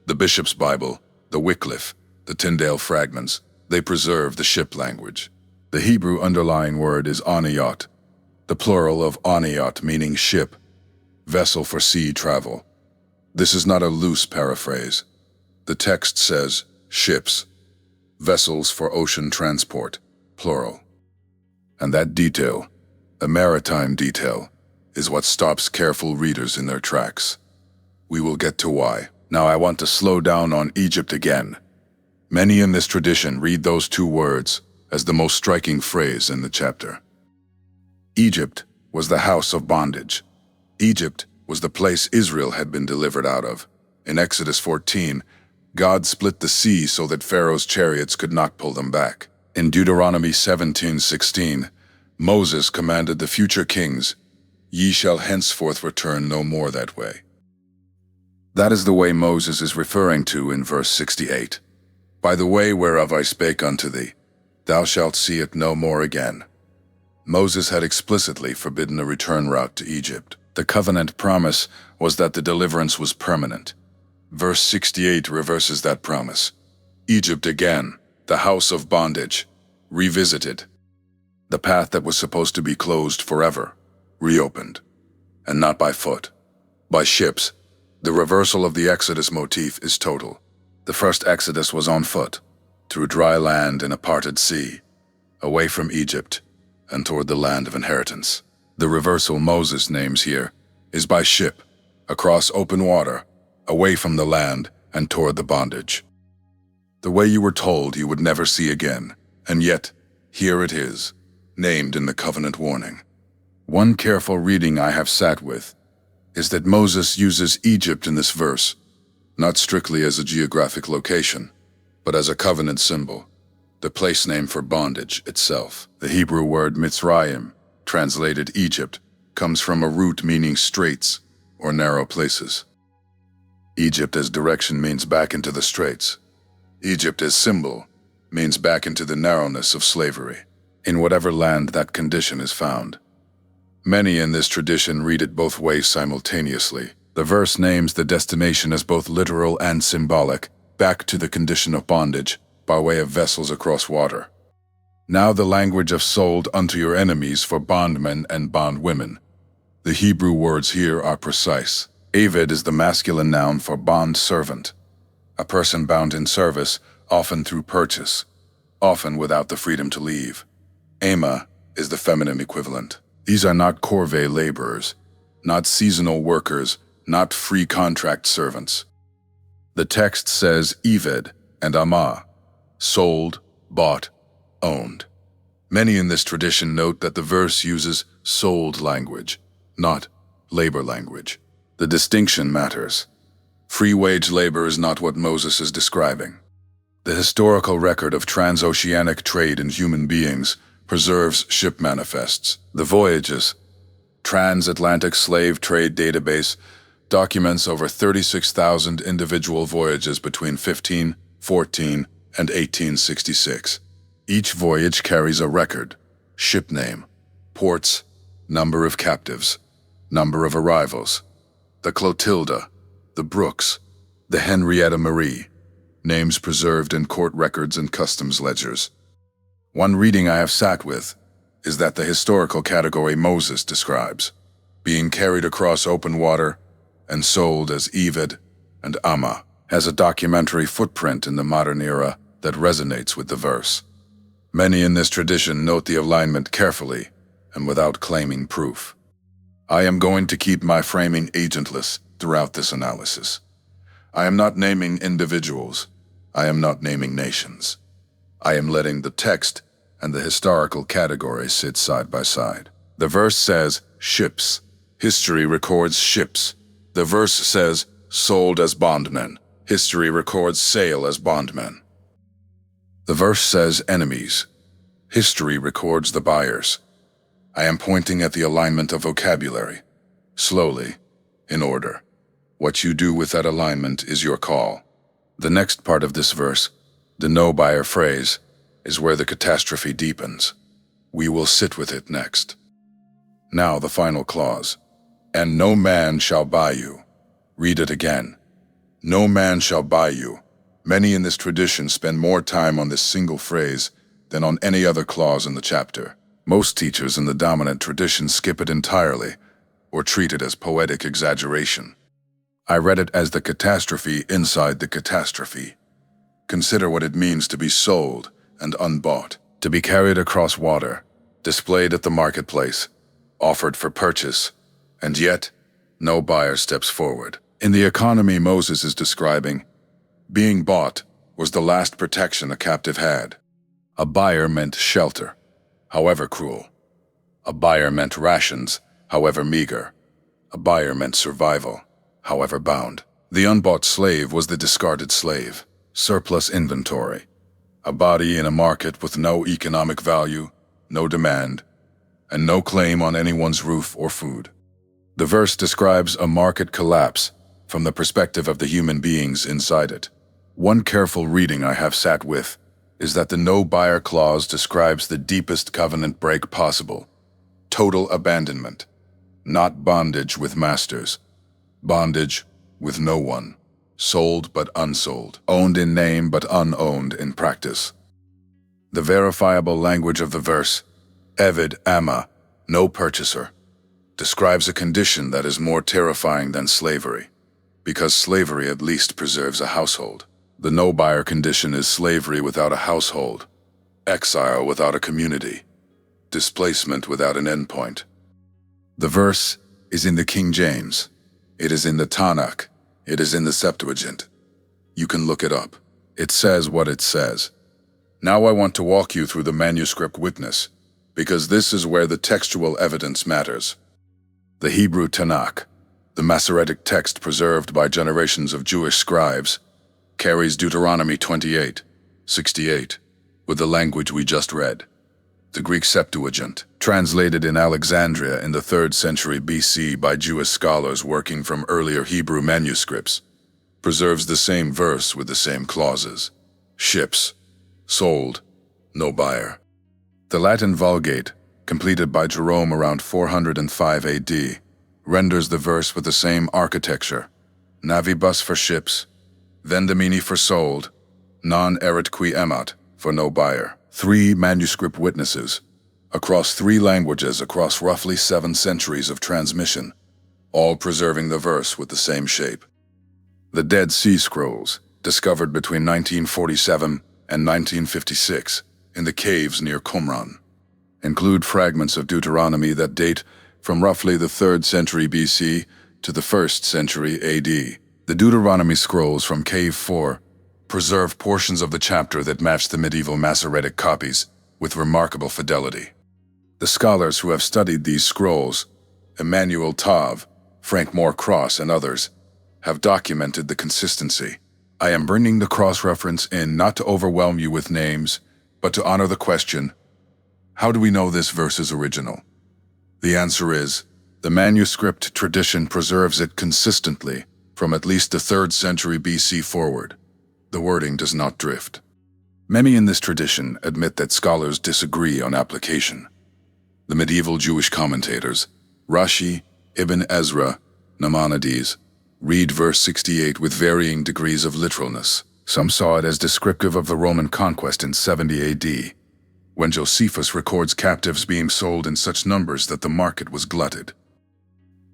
The Bishop's Bible, the Wycliffe, the Tyndale fragments, they preserve the ship language. The Hebrew underlying word is oniyot, the plural of oniyot meaning ship, vessel for sea travel. This is not a loose paraphrase. The text says ships, vessels for ocean transport, plural. And that detail, a maritime detail, is what stops careful readers in their tracks. We will get to why. Now I want to slow down on Egypt again. Many in this tradition read those two words as the most striking phrase in the chapter. Egypt was the house of bondage. Egypt was the place Israel had been delivered out of. In Exodus 14, God split the sea so that Pharaoh's chariots could not pull them back. In Deuteronomy 17:16, Moses commanded the future kings, "Ye shall henceforth return no more that way." That is the way Moses is referring to in verse 68. "By the way whereof I spake unto thee, thou shalt see it no more again." Moses had explicitly forbidden a return route to Egypt. The covenant promise was that the deliverance was permanent. Verse 68 reverses that promise. Egypt again, the house of bondage, revisited. The path that was supposed to be closed forever, reopened. And not by foot, by ships. The reversal of the Exodus motif is total. The first Exodus was on foot, through dry land and a parted sea, away from Egypt and toward the land of inheritance. The reversal Moses names here is by ship, across open water, away from the land and toward the bondage. The way you were told you would never see again, and yet, here it is, named in the covenant warning. One careful reading I have sat with is that Moses uses Egypt in this verse, not strictly as a geographic location, but as a covenant symbol, the place name for bondage itself. The Hebrew word Mitzrayim, translated Egypt, comes from a root meaning straits or narrow places. Egypt as direction means back into the straits. Egypt as symbol means back into the narrowness of slavery, in whatever land that condition is found. Many in this tradition read it both ways simultaneously. The verse names the destination as both literal and symbolic, back to the condition of bondage, by way of vessels across water. Now the language of sold unto your enemies for bondmen and bondwomen. The Hebrew words here are precise. Avid is the masculine noun for bond servant, a person bound in service, often through purchase, often without the freedom to leave. Ama is the feminine equivalent. These are not corvée laborers, not seasonal workers, not free contract servants. The text says Eved and Amah, sold, bought, owned. Many in this tradition note that the verse uses sold language, not labor language. The distinction matters. Free wage labor is not what Moses is describing. The historical record of transoceanic trade in human beings preserves ship manifests. The Voyages, Transatlantic Slave Trade Database, documents over 36,000 individual voyages between 1514 and 1866. Each voyage carries a record, ship name, ports, number of captives, number of arrivals, the Clotilda, the Brooks, the Henrietta Marie, names preserved in court records and customs ledgers. One reading I have sat with is that the historical category Moses describes, being carried across open water and sold as Eved and Amma, has a documentary footprint in the modern era that resonates with the verse. Many in this tradition note the alignment carefully and without claiming proof. I am going to keep my framing agentless throughout this analysis. I am not naming individuals. I am not naming nations. I am letting the text and the historical category sit side by side. The verse says ships. History records ships. The verse says sold as bondmen. History records sale as bondmen. The verse says enemies. History records the buyers. I am pointing at the alignment of vocabulary. Slowly, in order. What you do with that alignment is your call. The next part of this verse, the no-buyer phrase, is where the catastrophe deepens. We will sit with it next. Now the final clause. And no man shall buy you. Read it again. No man shall buy you. Many in this tradition spend more time on this single phrase than on any other clause in the chapter. Most teachers in the dominant tradition skip it entirely, or treat it as poetic exaggeration. I read it as the catastrophe inside the catastrophe. Consider what it means to be sold and unbought, to be carried across water, displayed at the marketplace, offered for purchase, and yet no buyer steps forward. In the economy Moses is describing, being bought was the last protection a captive had. A buyer meant shelter, however cruel. A buyer meant rations, however meager. A buyer meant survival, however bound. The unbought slave was the discarded slave, surplus inventory, a body in a market with no economic value, no demand, and no claim on anyone's roof or food. The verse describes a market collapse from the perspective of the human beings inside it. One careful reading I have sat with is that the no buyer clause describes the deepest covenant break possible: total abandonment, not bondage with masters, bondage with no one, sold but unsold, owned in name but unowned in practice. The verifiable language of the verse, Evid Amma, no purchaser, describes a condition that is more terrifying than slavery, because slavery at least preserves a household. The no-buyer condition is slavery without a household, exile without a community, displacement without an endpoint. The verse is in the King James. It is in the Tanakh. It is in the Septuagint. You can look it up. It says what it says. Now I want to walk you through the manuscript witness, because this is where the textual evidence matters. The Hebrew Tanakh, the Masoretic text preserved by generations of Jewish scribes, carries Deuteronomy 28:68 with the language we just read. The Greek Septuagint, translated in Alexandria in the 3rd century BC by Jewish scholars working from earlier Hebrew manuscripts, preserves the same verse with the same clauses: ships, sold, no buyer. The Latin Vulgate, completed by Jerome around 405 AD, renders the verse with the same architecture: navibus for ships, vendimini for sold, non erit qui emat for no buyer. 3 manuscript witnesses, across 3 languages across roughly 7 centuries of transmission, all preserving the verse with the same shape. The Dead Sea Scrolls, discovered between 1947 and 1956 in the caves near Qumran, include fragments of Deuteronomy that date from roughly the 3rd century BC to the 1st century AD. The Deuteronomy scrolls from Cave 4 preserve portions of the chapter that match the medieval Masoretic copies with remarkable fidelity. The scholars who have studied these scrolls, Emmanuel Tav, Frank Moore Cross, and others, have documented the consistency. I am bringing the cross-reference in not to overwhelm you with names, but to honor the question, how do we know this verse is original? The answer is, the manuscript tradition preserves it consistently from at least the 3rd century BC forward. The wording does not drift. Many in this tradition admit that scholars disagree on application. The medieval Jewish commentators, Rashi, Ibn Ezra, Maimonides, read verse 68 with varying degrees of literalness. Some saw it as descriptive of the Roman conquest in 70 AD, when Josephus records captives being sold in such numbers that the market was glutted.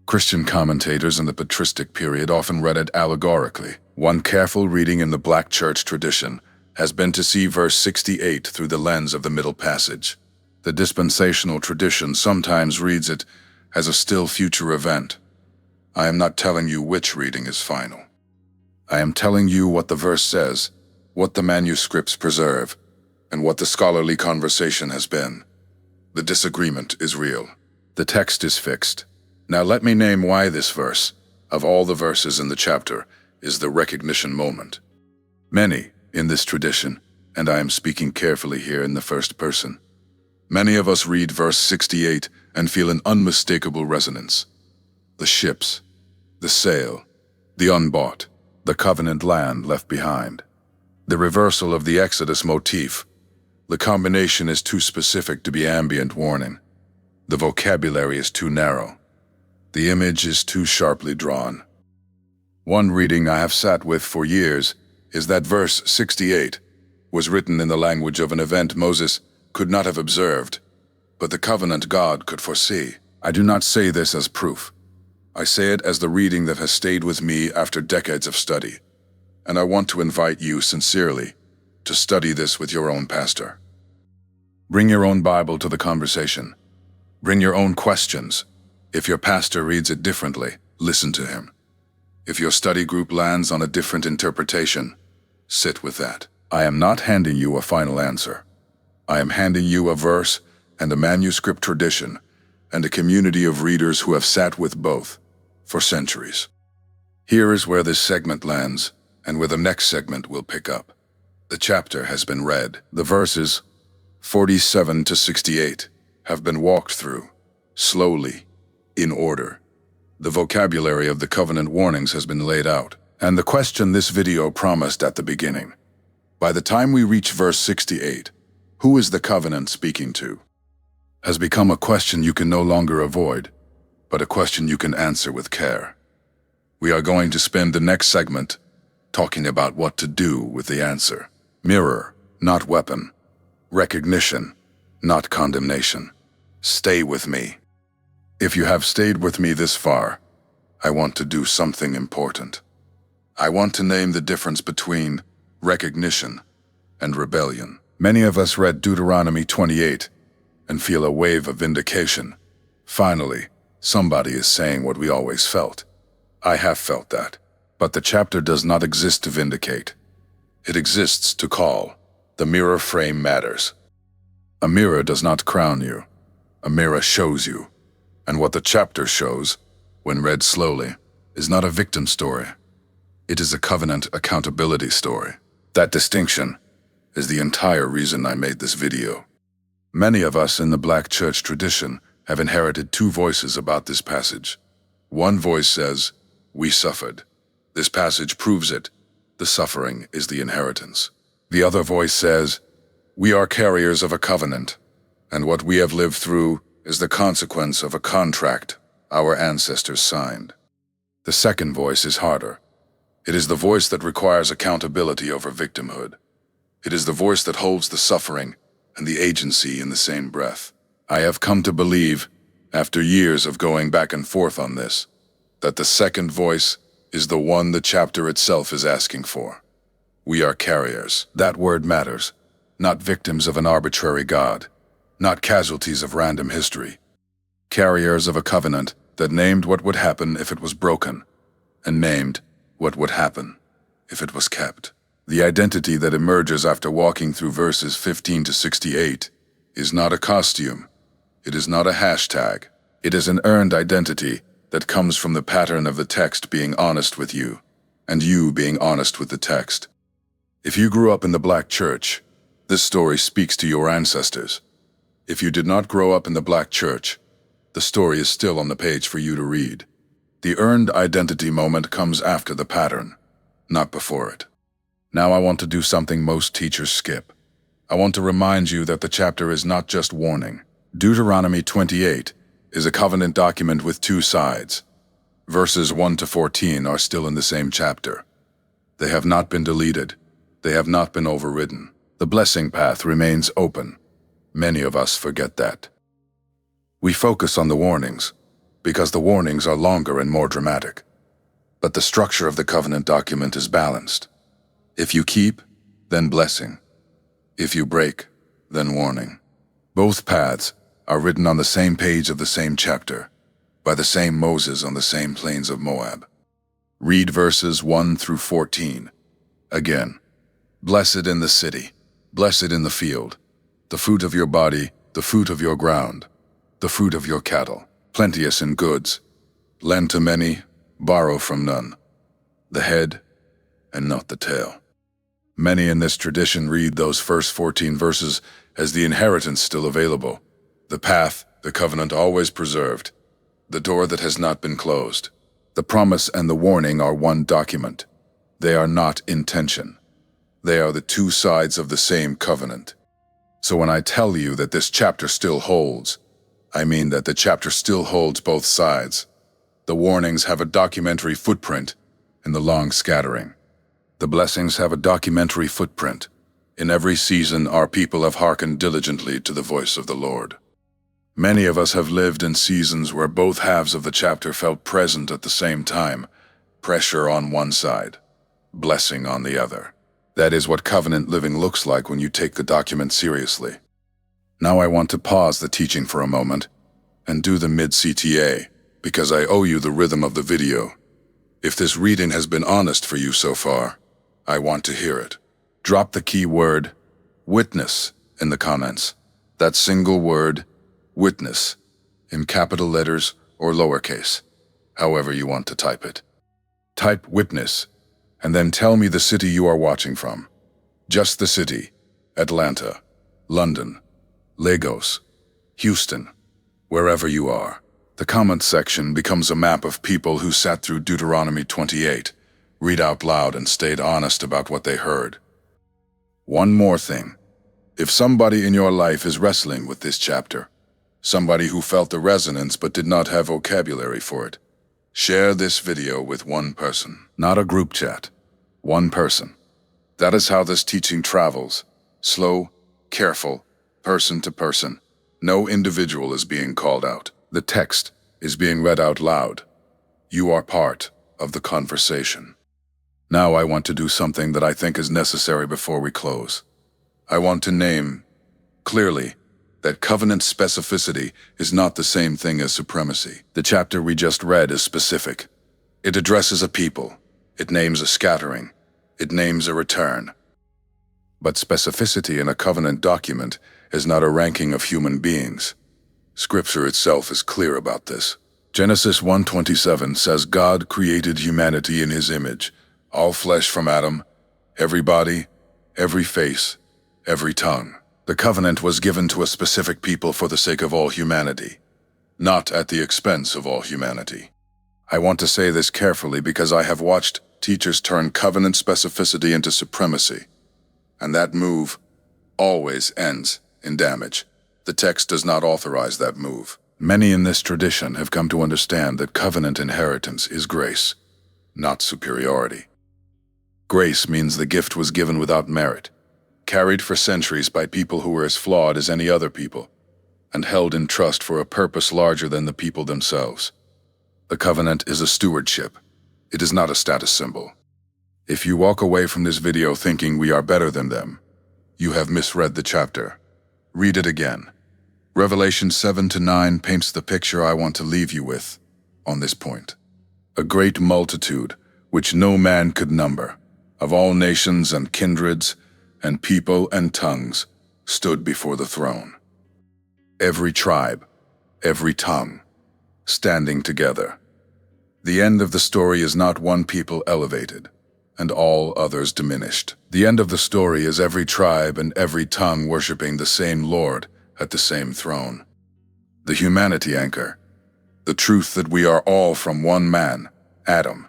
Christian commentators in the patristic period often read it allegorically. One careful reading in the Black Church tradition has been to see verse 68 through the lens of the middle passage. The dispensational tradition sometimes reads it as a still future event. I am not telling you which reading is final. I am telling you what the verse says, what the manuscripts preserve, and what the scholarly conversation has been. The disagreement is real. The text is fixed. Now let me name why this verse, of all the verses in the chapter, is the recognition moment. Many, in this tradition, and I am speaking carefully here in the first person, many of us read verse 68 and feel an unmistakable resonance. The ships, the sale, the unbought, the covenant land left behind. The reversal of the Exodus motif. The combination is too specific to be ambient warning. The vocabulary is too narrow. The image is too sharply drawn. One reading I have sat with for years is that verse 68 was written in the language of an event Moses could not have observed, but the covenant God could foresee. I do not say this as proof. I say it as the reading that has stayed with me after decades of study, and I want to invite you sincerely to study this with your own pastor. Bring your own Bible to the conversation. Bring your own questions. If your pastor reads it differently, listen to him. If your study group lands on a different interpretation, sit with that. I am not handing you a final answer. I am handing you a verse and a manuscript tradition and a community of readers who have sat with both. for centuries. Here is where this segment lands, and where the next segment will pick up. The chapter has been read. The verses 47 to 68 have been walked through, slowly, in order. The vocabulary of the covenant warnings has been laid out, and the question this video promised at the beginning. By the time we reach verse 68, who is the covenant speaking to? Has become a question you can no longer avoid, but a question you can answer with care. We are going to spend the next segment talking about what to do with the answer. Mirror, not weapon. Recognition, not condemnation. Stay with me. If you have stayed with me this far, I want to do something important. I want to name the difference between recognition and rebellion. Many of us read Deuteronomy 28 and feel a wave of vindication. Finally, somebody is saying what we always felt. I have felt that. But the chapter does not exist to vindicate. It exists to call. The mirror frame matters. A mirror does not crown you. A mirror shows you. And what the chapter shows, when read slowly, is not a victim story. It is a covenant accountability story. That distinction is the entire reason I made this video. Many of us in the Black church tradition have inherited two voices about this passage. One voice says, "We suffered. This passage proves it. The suffering is the inheritance." The other voice says, "We are carriers of a covenant, and what we have lived through is the consequence of a contract our ancestors signed." The second voice is harder. It is the voice that requires accountability over victimhood. It is the voice that holds the suffering and the agency in the same breath. I have come to believe, after years of going back and forth on this, that the second voice is the one the chapter itself is asking for. We are carriers. That word matters. Not victims of an arbitrary God. Not casualties of random history. Carriers of a covenant that named what would happen if it was broken, and named what would happen if it was kept. The identity that emerges after walking through verses 15 to 68 is not a costume. It is not a hashtag. It is an earned identity that comes from the pattern of the text being honest with you, and you being honest with the text. If you grew up in the Black church, this story speaks to your ancestors. If you did not grow up in the Black church, the story is still on the page for you to read. The earned identity moment comes after the pattern, not before it. Now I want to do something most teachers skip. I want to remind you that the chapter is not just warning. Deuteronomy 28 is a covenant document with two sides. Verses 1 to 14 are still in the same chapter. They have not been deleted. They have not been overridden. The blessing path remains open. Many of us forget that. We focus on the warnings because the warnings are longer and more dramatic. But the structure of the covenant document is balanced. If you keep, then blessing. If you break, then warning. Both paths are written on the same page of the same chapter, by the same Moses on the same plains of Moab. Read verses 1 through 14. Again, blessed in the city, blessed in the field, the fruit of your body, the fruit of your ground, the fruit of your cattle, plenteous in goods. Lend to many, borrow from none. The head and not the tail. Many in this tradition read those first 14 verses as the inheritance still available, the path, the covenant always preserved, the door that has not been closed. The promise and the warning are one document. They are not intention. They are the two sides of the same covenant. So when I tell you that this chapter still holds, I mean that the chapter still holds both sides. The warnings have a documentary footprint in the long scattering. The blessings have a documentary footprint. In every season, our people have hearkened diligently to the voice of the Lord. Many of us have lived in seasons where both halves of the chapter felt present at the same time, pressure on one side, blessing on the other. That is what covenant living looks like when you take the document seriously. Now I want to pause the teaching for a moment and do the mid-CTA, because I owe you the rhythm of the video. If this reading has been honest for you so far, I want to hear it. Drop the key word, witness, in the comments. That single word, witness, in capital letters or lowercase. however you want to type it. Type witness, and then tell me the city you are watching from. Just the city: Atlanta, London, Lagos, Houston, wherever you are. The comment section becomes a map of people who sat through Deuteronomy 28, read out loud and stayed honest about what they heard. One more thing. If somebody in your life is wrestling with this chapter, somebody who felt the resonance but did not have vocabulary for it, share this video with one person. Not a group chat. One person. That is how this teaching travels. Slow, careful, person to person. No individual is being called out. The text is being read out loud. You are part of the conversation. Now I want to do something that I think is necessary before we close. I want to name clearly that covenant specificity is not the same thing as supremacy. The chapter we just read is specific. It addresses a people. It names a scattering. It names a return. But specificity in a covenant document is not a ranking of human beings. Scripture itself is clear about this. Genesis 1:27 says God created humanity in his image, all flesh from Adam, every body, every face, every tongue. The covenant was given to a specific people for the sake of all humanity, not at the expense of all humanity. I want to say this carefully because I have watched teachers turn covenant specificity into supremacy, and that move always ends in damage. The text does not authorize that move. Many in this tradition have come to understand that covenant inheritance is grace, not superiority. Grace means the gift was given without merit, carried for centuries by people who were as flawed as any other people, and held in trust for a purpose larger than the people themselves. The covenant is a stewardship. It is not a status symbol. If you walk away from this video thinking we are better than them, you have misread the chapter. Read it again. Revelation 7-9 paints the picture I want to leave you with on this point. A great multitude, which no man could number, of all nations and kindreds and people and tongues, stood before the throne. Every tribe, every tongue, standing together. The end of the story is not one people elevated, and all others diminished. The end of the story is every tribe and every tongue worshiping the same Lord at the same throne. The humanity anchor, the truth that we are all from one man, Adam,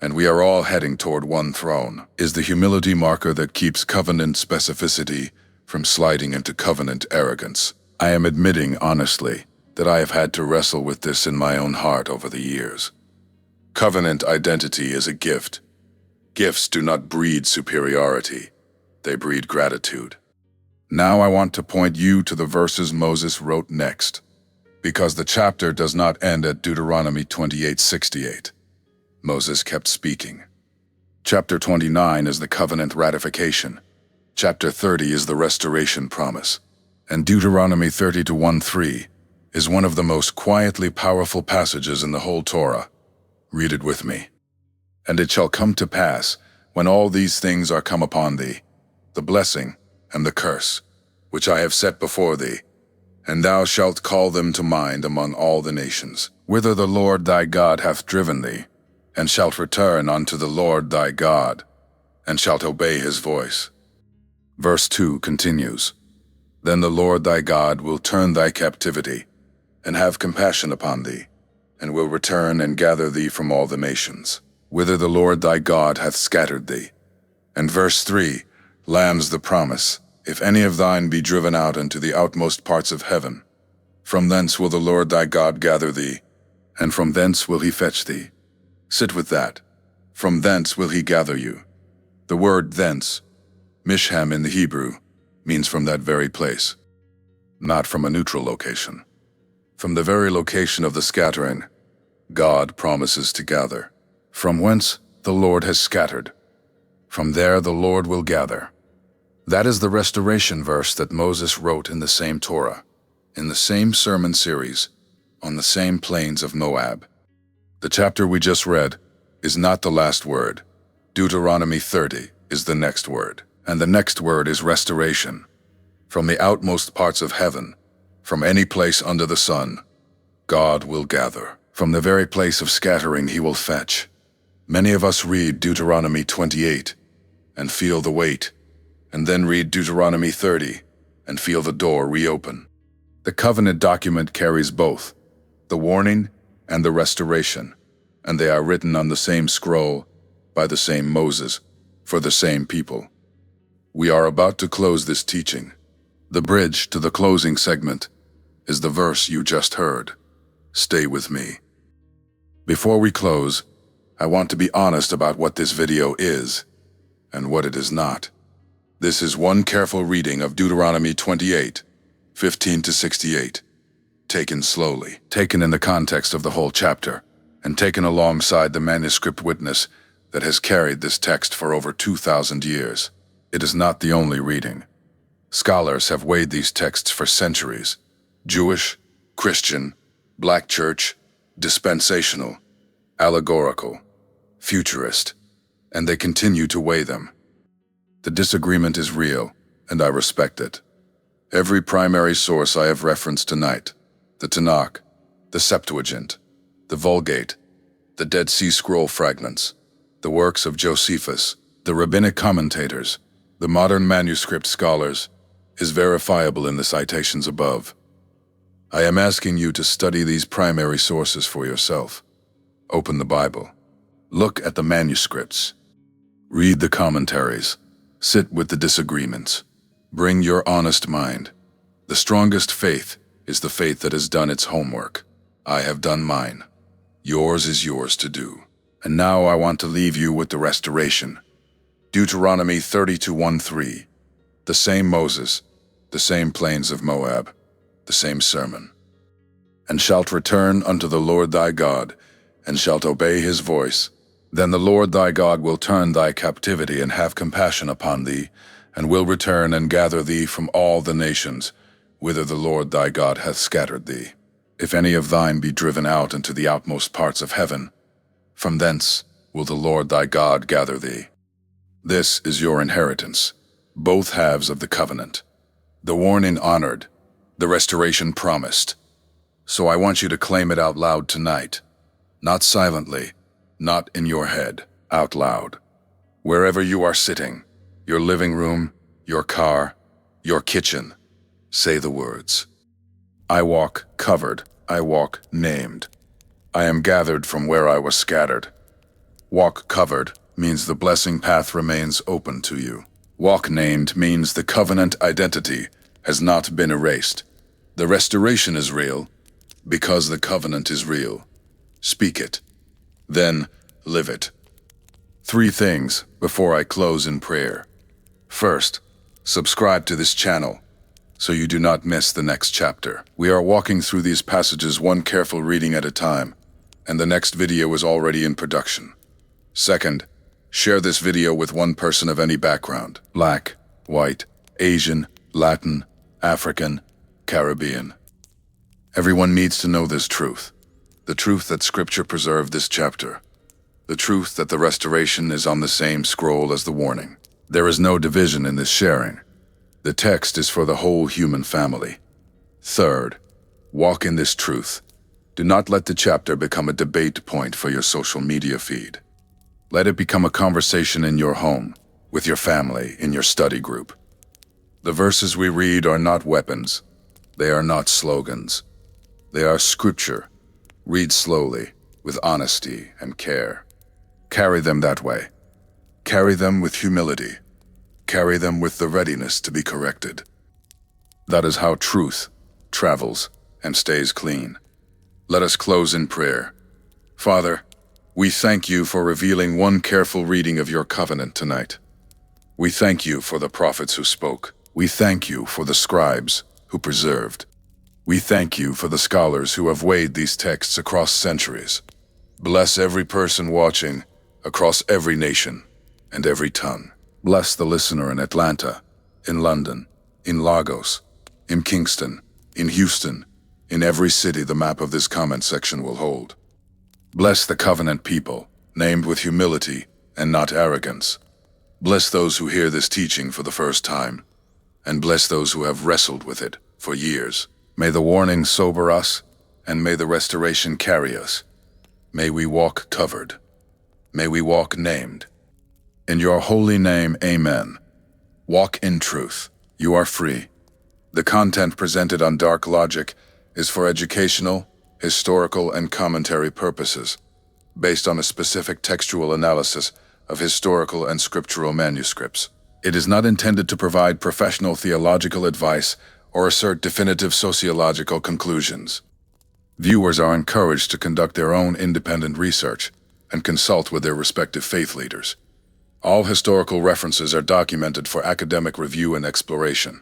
and we are all heading toward one throne, is the humility marker that keeps covenant specificity from sliding into covenant arrogance. I am admitting honestly that I have had to wrestle with this in my own heart over the years. Covenant identity is a gift. Gifts do not breed superiority, they breed gratitude. Now I want to point you to the verses Moses wrote next, because the chapter does not end at Deuteronomy 28:68. Moses kept speaking. Chapter 29 is the covenant ratification. Chapter 30 is the restoration promise. And Deuteronomy 30:1-3 is one of the most quietly powerful passages in the whole Torah. Read it with me. And it shall come to pass, when all these things are come upon thee, the blessing and the curse, which I have set before thee, and thou shalt call them to mind among all the nations, whither the Lord thy God hath driven thee, and shalt return unto the Lord thy God, and shalt obey his voice. Verse 2 continues, Then the Lord thy God will turn thy captivity, and have compassion upon thee, and will return and gather thee from all the nations, whither the Lord thy God hath scattered thee. And verse 3 lands the promise, If any of thine be driven out into the outmost parts of heaven, from thence will the Lord thy God gather thee, and from thence will he fetch thee. Sit with that. From thence will he gather you. The word thence, misham in the Hebrew, means from that very place, not from a neutral location. From the very location of the scattering, God promises to gather. From whence the Lord has scattered, from there the Lord will gather. That is the restoration verse that Moses wrote in the same Torah, in the same sermon series, on the same plains of Moab. The chapter we just read is not the last word. Deuteronomy 30 is the next word, and the next word is restoration. From the outmost parts of heaven, from any place under the sun, God will gather. From the very place of scattering he will fetch. Many of us read Deuteronomy 28 and feel the weight, and then read Deuteronomy 30 and feel the door reopen. The covenant document carries both, the warning and the restoration, and they are written on the same scroll, by the same Moses, for the same people. We are about to close this teaching. The bridge to the closing segment is the verse you just heard. Stay with me. Before we close, I want to be honest about what this video is and what it is not. This is one careful reading of Deuteronomy 28, 15 to 68, taken slowly, taken in the context of the whole chapter, and taken alongside the manuscript witness that has carried this text for over 2,000 years. It is not the only reading. Scholars have weighed these texts for centuries: Jewish, Christian, Black church, dispensational, allegorical, futurist, and they continue to weigh them. The disagreement is real, and I respect it. Every primary source I have referenced tonight, the Tanakh, the Septuagint, the Vulgate, the Dead Sea Scroll fragments, the works of Josephus, the rabbinic commentators, the modern manuscript scholars, is verifiable in the citations above. I am asking you to study these primary sources for yourself. Open the Bible. Look at the manuscripts. Read the commentaries. Sit with the disagreements. Bring your honest mind. The strongest faith is the faith that has done its homework. I have done mine. Yours is yours to do. And now I want to leave you with the restoration. Deuteronomy 32:1-3. The same Moses, the same plains of Moab, the same sermon. And shalt return unto the Lord thy God, and shalt obey his voice. Then the Lord thy God will turn thy captivity and have compassion upon thee, and will return and gather thee from all the nations, whither the Lord thy God hath scattered thee. If any of thine be driven out into the outmost parts of heaven, from thence will the Lord thy God gather thee. This is your inheritance, both halves of the covenant. The warning honored, the restoration promised. So I want you to claim it out loud tonight. Not silently, not in your head, out loud. Wherever you are sitting, your living room, your car, your kitchen, say the words. I walk covered, I walk named. I am gathered from where I was scattered. Walk covered means the blessing path remains open to you. Walk named means the covenant identity has not been erased. The restoration is real because the covenant is real. Speak it, then live it. 3 things before I close in prayer. First, subscribe to this channel so you do not miss the next chapter. We are walking through these passages one careful reading at a time, and the next video is already in production. Second, share this video with one person of any background: Black, white, Asian, Latin, African, Caribbean. Everyone needs to know this truth. The truth that Scripture preserved this chapter. The truth that the restoration is on the same scroll as the warning. There is no division in this sharing. The text is for the whole human family. Third, walk in this truth. Do not let the chapter become a debate point for your social media feed. Let it become a conversation in your home, with your family, in your study group. The verses we read are not weapons. They are not slogans. They are Scripture. Read slowly, with honesty and care. Carry them that way. Carry them with humility. Carry them with the readiness to be corrected. That is how truth travels and stays clean. Let us close in prayer. Father, we thank you for revealing one careful reading of your covenant tonight. We thank you for the prophets who spoke. We thank you for the scribes who preserved. We thank you for the scholars who have weighed these texts across centuries. Bless every person watching across every nation and every tongue. Bless the listener in Atlanta, in London, in Lagos, in Kingston, in Houston, in every city the map of this comment section will hold. Bless the covenant people, named with humility and not arrogance. Bless those who hear this teaching for the first time, and bless those who have wrestled with it for years. May the warning sober us, and may the restoration carry us. May we walk covered. May we walk named. In your holy name, amen. Walk in truth. You are free. The content presented on Dark Logic is for educational, historical, and commentary purposes, based on a specific textual analysis of historical and scriptural manuscripts. It is not intended to provide professional theological advice or assert definitive sociological conclusions. Viewers are encouraged to conduct their own independent research and consult with their respective faith leaders. All historical references are documented for academic review and exploration.